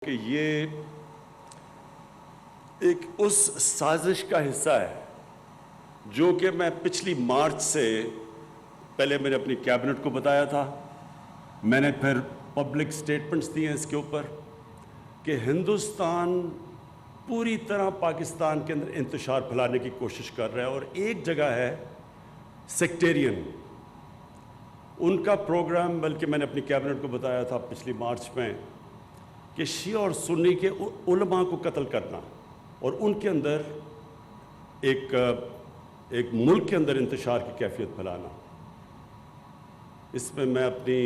کہ یہ ایک اس سازش کا حصہ ہے جو کہ میں پچھلی مارچ سے پہلے میں نے اپنی کیبنٹ کو بتایا تھا، میں نے پھر پبلک سٹیٹمنٹس دیے ہیں اس کے اوپر کہ ہندوستان پوری طرح پاکستان کے اندر انتشار پھیلانے کی کوشش کر رہا ہے، اور ایک جگہ ہے سیکٹیرین ان کا پروگرام، بلکہ میں نے اپنی کیبنٹ کو بتایا تھا پچھلی مارچ میں کہ شیعہ اور سنی کے علماء کو قتل کرنا اور ان کے اندر ایک ملک کے اندر انتشار کی کیفیت پھیلانا۔ اس میں میں اپنی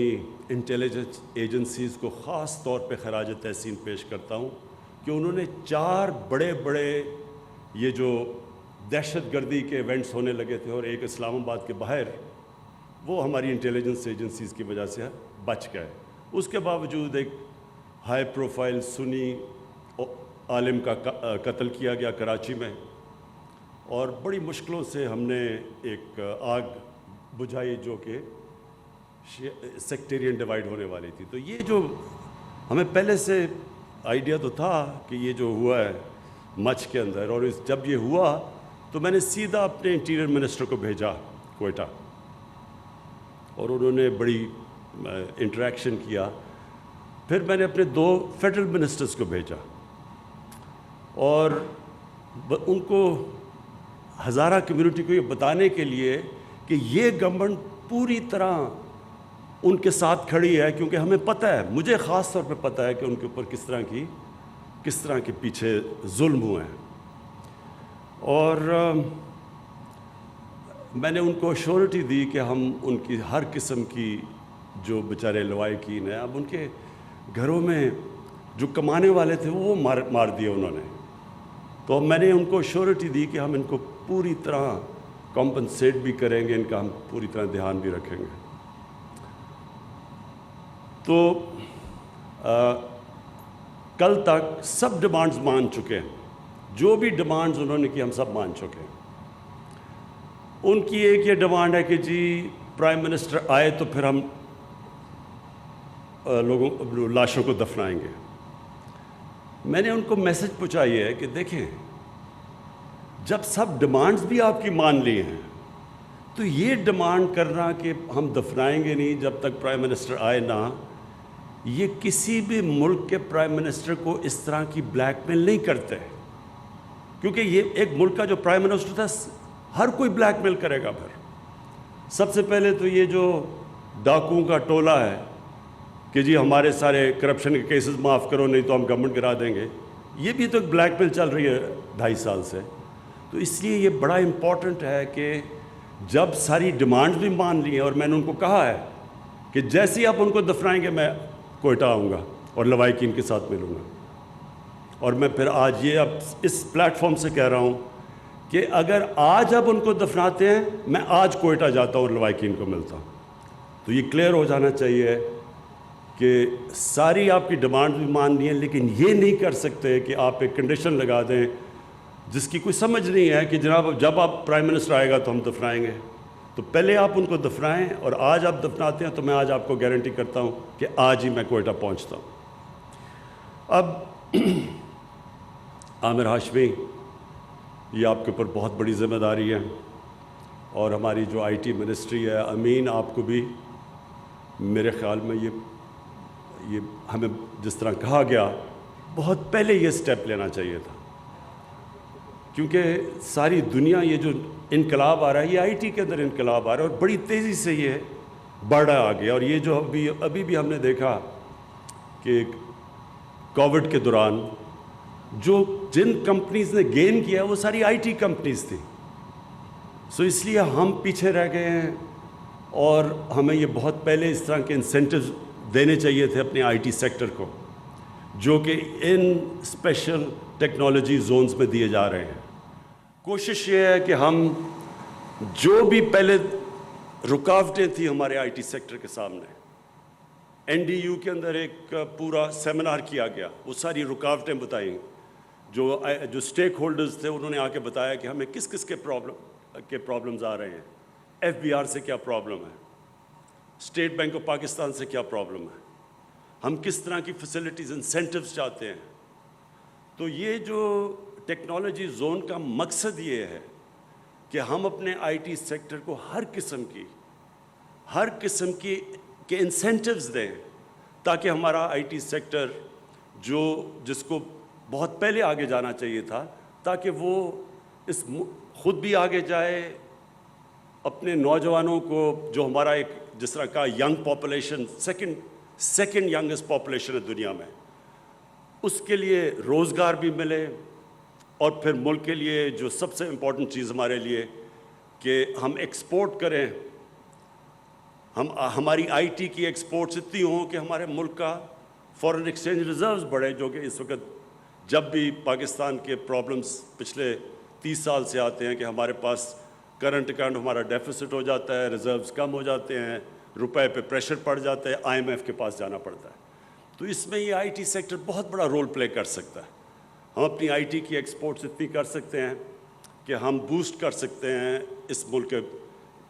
انٹیلیجنس ایجنسیز کو خاص طور پہ خراج تحسین پیش کرتا ہوں کہ انہوں نے 4 بڑے یہ جو دہشت گردی کے ایونٹس ہونے لگے تھے، اور ایک اسلام آباد کے باہر، وہ ہماری انٹیلیجنس ایجنسیز کی وجہ سے بچ گئے۔ اس کے باوجود ایک ہائی پروفائل سنی عالم کا قتل کیا گیا کراچی میں، اور بڑی مشکلوں سے ہم نے ایک آگ بجھائی جو کہ سیکٹیرین ڈیوائیڈ ہونے والی تھی۔ تو یہ جو ہمیں پہلے سے آئیڈیا تو تھا کہ یہ جو ہوا ہے مچھ کے اندر، اور جب یہ ہوا تو میں نے سیدھا اپنے انٹیریئر منسٹر کو بھیجا کوئٹہ، اور انہوں نے بڑی انٹریکشن کیا۔ پھر میں نے اپنے 2 فیڈرل منسٹرز کو بھیجا، اور ان کو ہزارہ کمیونٹی کو یہ بتانے کے لیے کہ یہ گورنمنٹ پوری طرح ان کے ساتھ کھڑی ہے، کیونکہ ہمیں پتہ ہے، مجھے خاص طور پہ پتہ ہے کہ ان کے اوپر کس طرح کے پیچھے ظلم ہوئے ہیں۔ اور میں نے ان کو ایشورٹی دی کہ ہم ان کی ہر قسم کی جو بیچارے لوائقین ہیں، اب ان کے گھروں میں جو کمانے والے تھے وہ مار دیے انہوں نے، تو میں نے ان کو ایشورٹی دی کہ ہم ان کو پوری طرح کمپنسیٹ بھی کریں گے، ان کا ہم پوری طرح دھیان بھی رکھیں گے۔ تو کل تک سب ڈیمانڈز مان چکے ہیں، جو بھی ڈیمانڈز انہوں نے کی ہم سب مان چکے ہیں۔ ان کی ایک یہ ڈیمانڈ ہے کہ جی پرائم منسٹر آئے تو پھر ہم لاشوں کو دفنائیں گے۔ میں نے ان کو میسج پہنچائی ہے کہ دیکھیں، جب سب ڈیمانڈز بھی آپ کی مان لی ہیں تو یہ ڈیمانڈ کرنا کہ ہم دفنائیں گے نہیں جب تک پرائم منسٹر آئے نہ، یہ کسی بھی ملک کے پرائم منسٹر کو اس طرح کی بلیک میل نہیں کرتے، کیونکہ یہ ایک ملک کا جو پرائم منسٹر تھا ہر کوئی بلیک میل کرے گا۔ پھر سب سے پہلے تو یہ جو ڈاکوؤں کا ٹولہ ہے کہ جی ہمارے سارے کرپشن کے کیسز معاف کرو نہیں تو ہم گورنمنٹ گرا دیں گے، یہ بھی تو ایک بلیک میل چل رہی ہے 2.5 سال سے۔ تو اس لیے یہ بڑا امپورٹنٹ ہے کہ جب ساری ڈیمانڈز بھی مان لی ہیں، اور میں نے ان کو کہا ہے کہ جیسے ہی آپ ان کو دفنائیں گے میں کوئٹہ آؤں گا اور لوائقین کے ساتھ ملوں گا، اور میں پھر آج یہ اب اس پلیٹ فارم سے کہہ رہا ہوں کہ اگر آج آپ ان کو دفناتے ہیں میں آج کوئٹہ جاتا ہوں اور لوائقین کو ملتا ہوں۔ تو یہ کلیئر ہو جانا چاہیے کہ ساری آپ کی ڈیمانڈ بھی مان لی ہیں، لیکن یہ نہیں کر سکتے کہ آپ ایک کنڈیشن لگا دیں جس کی کوئی سمجھ نہیں ہے کہ جناب جب آپ پرائم منسٹر آئے گا تو ہم دفنائیں گے۔ تو پہلے آپ ان کو دفنائیں، اور آج آپ دفناتے ہیں تو میں آج آپ کو گارنٹی کرتا ہوں کہ آج ہی میں کوئٹہ پہنچتا ہوں۔ اب عامر ہاشمی، یہ آپ کے اوپر بہت بڑی ذمہ داری ہے، اور ہماری جو آئی ٹی منسٹری ہے، امین، آپ کو بھی میرے خیال میں یہ ہمیں جس طرح کہا گیا بہت پہلے یہ سٹیپ لینا چاہیے تھا، کیونکہ ساری دنیا یہ جو انقلاب آ رہا ہے یہ آئی ٹی کے اندر انقلاب آ رہا ہے، اور بڑی تیزی سے یہ بڑھ آ گیا۔ اور یہ جو ابھی بھی ہم نے دیکھا کہ کووڈ کے دوران جن کمپنیز نے گین کیا وہ ساری آئی ٹی کمپنیز تھیں، سو اس لیے ہم پیچھے رہ گئے ہیں، اور ہمیں یہ بہت پہلے اس طرح کے انسینٹیوز دینے چاہیے تھے اپنے آئی ٹی سیکٹر کو، جو کہ ان اسپیشل ٹیکنالوجی زونز میں دیے جا رہے ہیں۔ کوشش یہ ہے کہ ہم جو بھی پہلے رکاوٹیں تھیں ہمارے آئی ٹی سیکٹر کے سامنے، این ڈی یو کے اندر ایک پورا سیمینار کیا گیا، وہ ساری رکاوٹیں بتائیں، جو اسٹیک ہولڈرز تھے انہوں نے آ کے بتایا کہ ہمیں کس کس کے پرابلمز آ رہے ہیں، ایف بی آر سے کیا پرابلم ہے، اسٹیٹ بینک آف پاکستان سے کیا پرابلم ہے۔ ہم کس طرح کی فیسلٹیز انسینٹیوز چاہتے ہیں. تو یہ جو ٹیکنالوجی زون کا مقصد یہ ہے کہ ہم اپنے آئی ٹی سیکٹر کو ہر قسم کی کے انسینٹیوز دیں تاکہ ہمارا آئی ٹی سیکٹر جس کو بہت پہلے آگے جانا چاہیے تھا تاکہ وہ خود بھی آگے جائے, اپنے نوجوانوں کو جو ہمارا ایک جس طرح کا young population second youngest population ہے دنیا میں, اس کے لیے روزگار بھی ملے, اور پھر ملک کے لیے جو سب سے امپورٹنٹ چیز ہمارے لیے کہ ہم ایکسپورٹ کریں, ہماری آئی ٹی کی ایکسپورٹس اتنی ہوں کہ ہمارے ملک کا فارن ایکسچینج ریزروز بڑھے, جو کہ اس وقت جب بھی پاکستان کے پرابلمس پچھلے 30 سال سے آتے ہیں کہ ہمارے پاس کرنٹ اکاؤنٹ ہمارا ڈیفیسٹ ہو جاتا ہے, ریزروز کم ہو جاتے ہیں, روپے پہ پریشر پڑ جاتا ہے, آئی ایم ایف کے پاس جانا پڑتا ہے. تو اس میں یہ آئی ٹی سیکٹر بہت بڑا رول پلے کر سکتا ہے. ہم اپنی آئی ٹی کی ایکسپورٹس اتنی کر سکتے ہیں کہ ہم بوسٹ کر سکتے ہیں اس ملک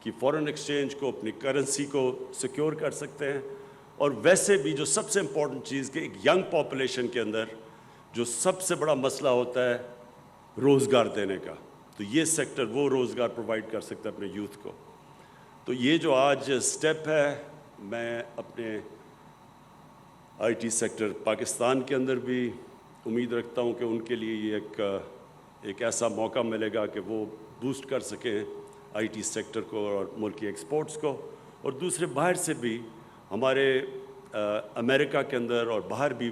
کی فارن ایکسچینج کو, اپنی کرنسی کو سیکیور کر سکتے ہیں. اور ویسے بھی جو سب سے امپورٹنٹ چیز کہ ایک ینگ پاپولیشن کے اندر جو سب سے بڑا مسئلہ ہوتا ہے روزگار دینے کا, تو یہ سیکٹر وہ روزگار پرووائڈ کر سکتا ہے اپنے یوتھ کو. تو یہ جو آج سٹیپ ہے, میں اپنے آئی ٹی سیکٹر پاکستان کے اندر بھی امید رکھتا ہوں کہ ان کے لیے یہ ایک ایسا موقع ملے گا کہ وہ بوسٹ کر سکیں آئی ٹی سیکٹر کو اور ملک کی ایکسپورٹس کو. اور دوسرے باہر سے بھی ہمارے امریکہ کے اندر اور باہر بھی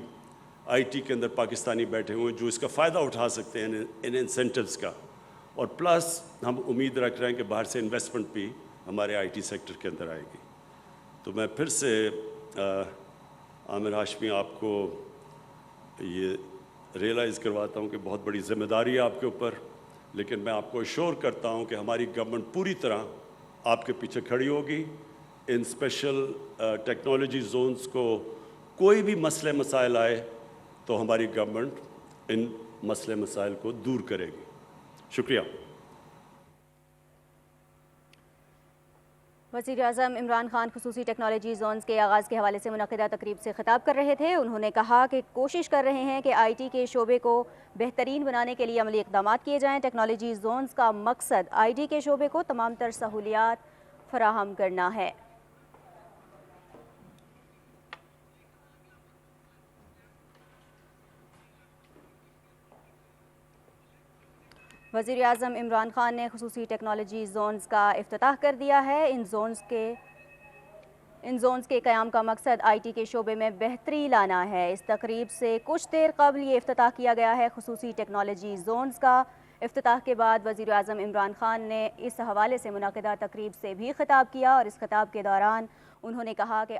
آئی ٹی کے اندر پاکستانی بیٹھے ہوئے جو اس کا فائدہ اٹھا سکتے ہیں ان انسینٹیوز کا. اور پلس ہم امید رکھ رہے ہیں کہ باہر سے انویسٹمنٹ بھی ہمارے آئی ٹی سیکٹر کے اندر آئے گی. تو میں پھر سے عامر ہاشمی آپ کو یہ ریئلائز کرواتا ہوں کہ بہت بڑی ذمہ داری ہے آپ کے اوپر, لیکن میں آپ کو ایشور کرتا ہوں کہ ہماری گورنمنٹ پوری طرح آپ کے پیچھے کھڑی ہوگی. ان اسپیشل ٹیکنالوجی زونز کو کوئی بھی مسئلے مسائل آئے تو ہماری گورنمنٹ ان مسئلے مسائل کو دور کرے گی. شکریہ. وزیر اعظم عمران خان خصوصی ٹیکنالوجی زونز کے آغاز کے حوالے سے منعقدہ تقریب سے خطاب کر رہے تھے. انہوں نے کہا کہ کوشش کر رہے ہیں کہ آئی ٹی کے شعبے کو بہترین بنانے کے لیے عملی اقدامات کیے جائیں. ٹیکنالوجی زونز کا مقصد آئی ٹی کے شعبے کو تمام تر سہولیات فراہم کرنا ہے. وزیر اعظم عمران خان نے خصوصی ٹیکنالوجی زونز کا افتتاح کر دیا ہے. ان زونز کے قیام کا مقصد آئی ٹی کے شعبے میں بہتری لانا ہے. اس تقریب سے کچھ دیر قبل یہ افتتاح کیا گیا ہے. خصوصی ٹیکنالوجی زونز کا افتتاح کے بعد وزیر اعظم عمران خان نے اس حوالے سے منعقدہ تقریب سے بھی خطاب کیا, اور اس خطاب کے دوران انہوں نے کہا کہ